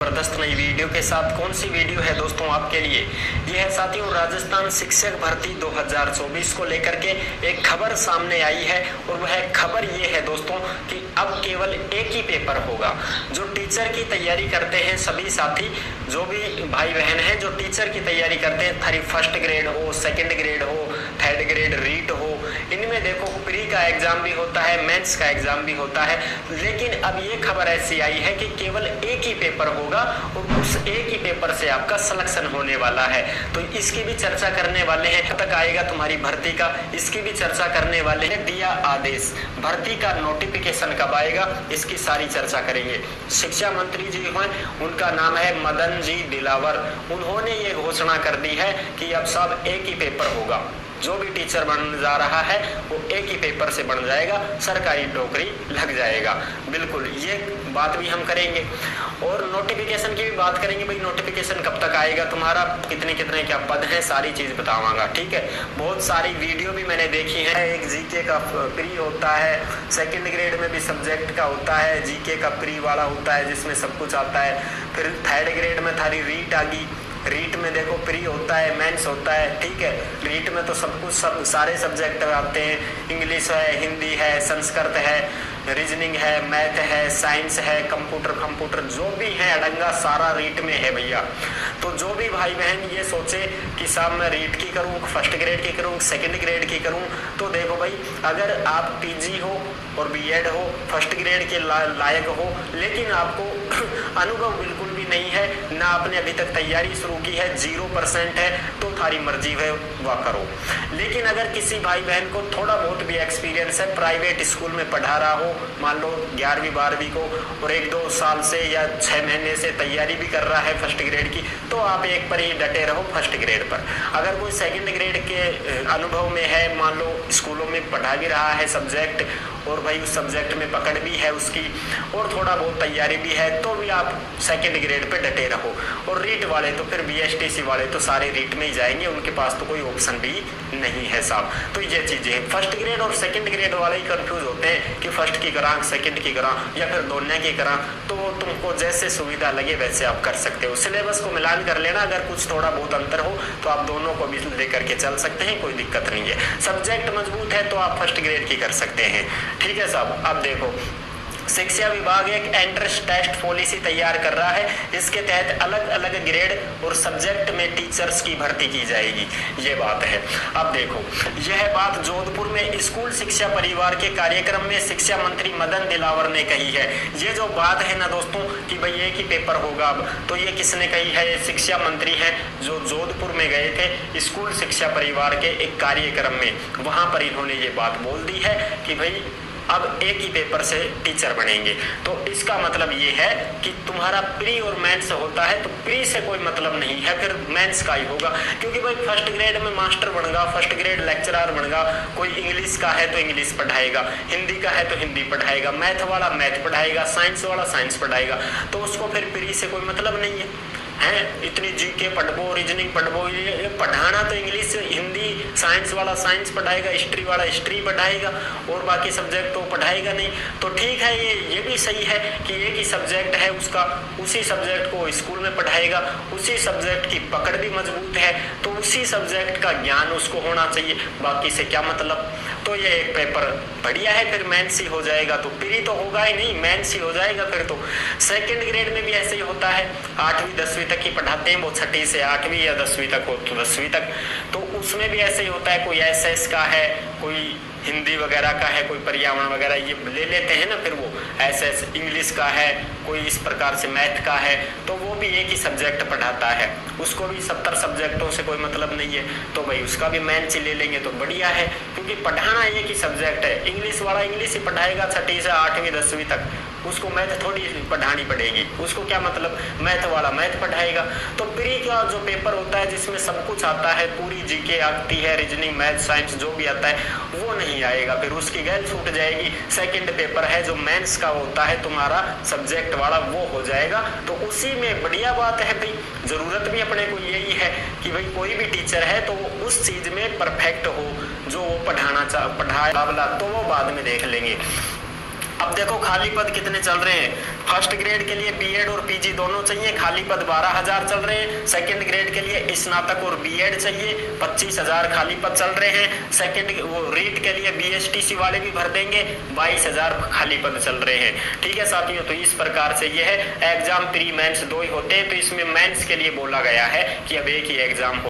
जबरदस्त नई वीडियो के साथ। कौन सी वीडियो है दोस्तों आपके लिए? यह है साथियों राजस्थान शिक्षक भर्ती 2024 को लेकर के एक खबर सामने आई है और वह खबर ये है दोस्तों कि अब केवल एक ही पेपर होगा। जो टीचर की तैयारी करते हैं सभी साथी, जो भी भाई बहन हैं जो टीचर की तैयारी करते हैं, फर्स्ट ग्रेड हो, सेकेंड ग्रेड हो, थर्ड ग्रेड, रीट हो, इनमें देखो प्री का एग्जाम भी होता है, मेंस का एग्जाम भी होता है। लेकिन अब ये खबर ऐसी आई है कि केवल एक ही पेपर होगा और उस एक ही पेपर से आपका सिलेक्शन होने वाला है। तो इसकी भी चर्चा करने वाले हैं, कब तक आएगा तुम्हारी भर्ती का, इसकी भी चर्चा करने वाले हैं। दिया आदेश, भर्ती का नोटिफिकेशन कब आएगा, इसकी सारी चर्चा करेंगे। शिक्षा मंत्री जी हैं, उनका नाम है मदन जी दिलावर। उन्होंने ये घोषणा कर दी है कि अब सब एक ही पेपर होगा। जो भी टीचर बनने जा रहा है वो एक ही पेपर से बन जाएगा, सरकारी नौकरी लग जाएगा। बिल्कुल ये बात भी हम करेंगे और नोटिफिकेशन की भी बात करेंगे। भाई नोटिफिकेशन कब तक आएगा तुम्हारा, कितने कितने क्या पद हैं, सारी चीज बताऊंगा। ठीक है, बहुत सारी वीडियो भी मैंने देखी है। एक जीके का प्री होता है, सेकंड ग्रेड में भी सब्जेक्ट का होता है, जीके का प्री वाला होता है जिसमें सब कुछ आता है। फिर थर्ड ग्रेड में थारी रीट आ गई, रीट में देखो प्री होता है, मेंस होता है। ठीक है, रीट में तो सब कुछ सारे सब्जेक्ट आते हैं, इंग्लिश है, हिंदी है, संस्कृत है, रीजनिंग है, मैथ है, साइंस है, कंप्यूटर जो भी है अड़ंगा सारा रीट में है भैया। तो जो भी भाई बहन ये सोचे कि साहब मैं रीट की करूं, फर्स्ट ग्रेड की करूं, सेकंड ग्रेड की करूं, तो देखो भाई अगर आप पीजी हो और बीएड हो, फर्स्ट ग्रेड के लायक हो, लेकिन आपको अनुभव बिल्कुल भी नहीं है, ना आपने अभी तक तैयारी शुरू की है, 0% है, तो थारी मर्जी है वह करो। लेकिन अगर किसी भाई बहन को थोड़ा बहुत भी एक्सपीरियंस है, प्राइवेट स्कूल में पढ़ा रहा हो, मान लो 11वीं 12वीं को, और 1-2 साल से या 6 महीने से तैयारी भी कर रहा है फर्स्ट ग्रेड की, तो आप एक पर ही डटे रहो फर्स्ट ग्रेड पर। अगर कोई सेकंड ग्रेड के अनुभव में है, मान लो स्कूलों में पढ़ा भी रहा है सब्जेक्ट और भाई उस सब्जेक्ट में पकड़ भी है उसकी और थोड़ा बहुत तैयारी भी है, तो भी आप सेकंड ग्रेड पे डटे रहो। और रीट वाले तो फिर बीएसटीसी वाले तो सारे रीट में ही जाएंगे, उनके पास तो कोई ऑप्शन भी नहीं है साहब। तो ये चीजें फर्स्ट ग्रेड और सेकंड ग्रेड वाले ही कंफ्यूज होते हैं कि फर्स्ट की करा, सेकंड की करा या फिर दोनों की करा। तो तुमको जैसे सुविधा लगे वैसे आप कर सकते हो। सिलेबस को मिलान कर लेना, अगर कुछ थोड़ा बहुत अंतर हो तो आप दोनों को भी लेकर के चल सकते हैं, कोई दिक्कत नहीं है। सब्जेक्ट मजबूत है तो आप फर्स्ट ग्रेड की कर सकते हैं। ठीक है साहब। अब देखो शिक्षा विभाग एक एंट्रेंस टेस्ट पॉलिसी तैयार कर रहा है। इसके तहत अलग अलग ग्रेड और सब्जेक्ट में टीचर्स की भर्ती की जाएगी, ये बात है। अब देखो यह बात जोधपुर में स्कूल शिक्षा परिवार के कार्यक्रम में शिक्षा मंत्री मदन दिलावर ने कही है। ये जो बात है ना दोस्तों कि भाई एक ही पेपर होगा अब, तो ये किसने कही है? ये शिक्षा मंत्री हैं जो जोधपुर में गए थे स्कूल शिक्षा परिवार के एक कार्यक्रम में, वहां पर इन्होंने ये बात बोल दी है कि भाई अब एक ही पेपर से टीचर बनेंगे। तो इसका मतलब ये है कि तुम्हारा प्री और मेंस होता है तो प्री से कोई मतलब नहीं है, फिर मेंस का ही होगा। क्योंकि भाई फर्स्ट ग्रेड में मास्टर बनेगा, फर्स्ट ग्रेड लेक्चरर बनेगा, कोई इंग्लिश का है तो इंग्लिश पढ़ाएगा, हिंदी का है तो हिंदी पढ़ाएगा, मैथ वाला मैथ पढ़ाएगा, साइंस वाला साइंस पढ़ाएगा, तो उसको फिर प्री से कोई मतलब नहीं है। इतनी जीके पढ़बो, रीजनिंग पढ़बो, ये पढ़ाना तो इंग्लिश, हिंदी, साइंस वाला साइंस पढ़ाएगा, हिस्ट्री वाला हिस्ट्री पढ़ाएगा और बाकी सब्जेक्ट तो पढ़ाएगा नहीं। तो ठीक है, ये भी सही है कि एक ही सब्जेक्ट है उसका, उसी सब्जेक्ट को स्कूल में पढ़ाएगा, उसी सब्जेक्ट की पकड़ भी मजबूत है तो उसी सब्जेक्ट का ज्ञान उसको होना चाहिए, बाकी से क्या मतलब। तो ये एक पेपर बढ़िया है, फिर मेंस ही हो जाएगा, तो प्री तो होगा ही नहीं, मेंस ही हो जाएगा फिर तो। सेकंड ग्रेड में भी ऐसे ही होता है, 8वीं 10वीं तक ही पढ़ाते हैं, वो 6ठी से 8वीं या 10वीं तक हो तो 10वीं तक, तो उसमें भी ऐसे ही होता है। कोई एसएस का है, कोई हिंदी वगैरह का है, कोई पर्यावरण वगैरह ये ले लेते हैं ना, फिर वो एसएस इंग्लिश का है, कोई इस प्रकार से मैथ का है, तो वो भी एक ही सब्जेक्ट पढ़ाता है, उसको भी 70 सब्जेक्टों से कोई मतलब नहीं है, तो भाई उसका भी मेंस ही ले लेंगे तो बढ़िया है। क्योंकि पढ़ाना एक ही सब्जेक्ट है, इंग्लिश वाला इंग्लिश ही पढ़ाएगा 6ठी से 8वीं 10वीं तक, उसको मैथ थोड़ी पढ़ानी पड़ेगी, उसको क्या मतलब, मैथ वाला मैथ पढ़ाएगा। तो प्री का जो पेपर होता है जिसमें सब कुछ आता है, पूरी जीके आती है, रीजनिंग मैथ साइंस जो भी आता है वो नहीं आएगा, फिर उसकी गैल छूट जाएगी। सेकंड पेपर है जो मेंस का होता है तुम्हारा सब्जेक्ट वाला, वो हो जाएगा। तो उसी में बढ़िया बात है भाई, जरूरत भी अपने को यही है कि भाई कोई भी टीचर है तो वो उस चीज में परफेक्ट हो जो वो पढ़ाए, तो वो बाद में देख लेंगे। अब देखो खाली पद कितने चल रहे हैं। फर्स्ट ग्रेड के लिए बीएड और पीजी दोनों चाहिए, खाली पद 12,000 चल रहे हैं। सेकंड ग्रेड के लिए स्नातक और बीएड चाहिए, 25,000 खाली पद चल रहे हैं। सेकंड वो रीट के लिए बीएसटीसी वाले भी भर देंगे, 22,000 खाली पद चल रहे हैं। ठीक है साथियों, तो इस प्रकार से ये है। एग्जाम प्री मेंस 2 ही होते हैं, तो इसमें मेंस के लिए बोला गया है कि अब एक ही एग्जाम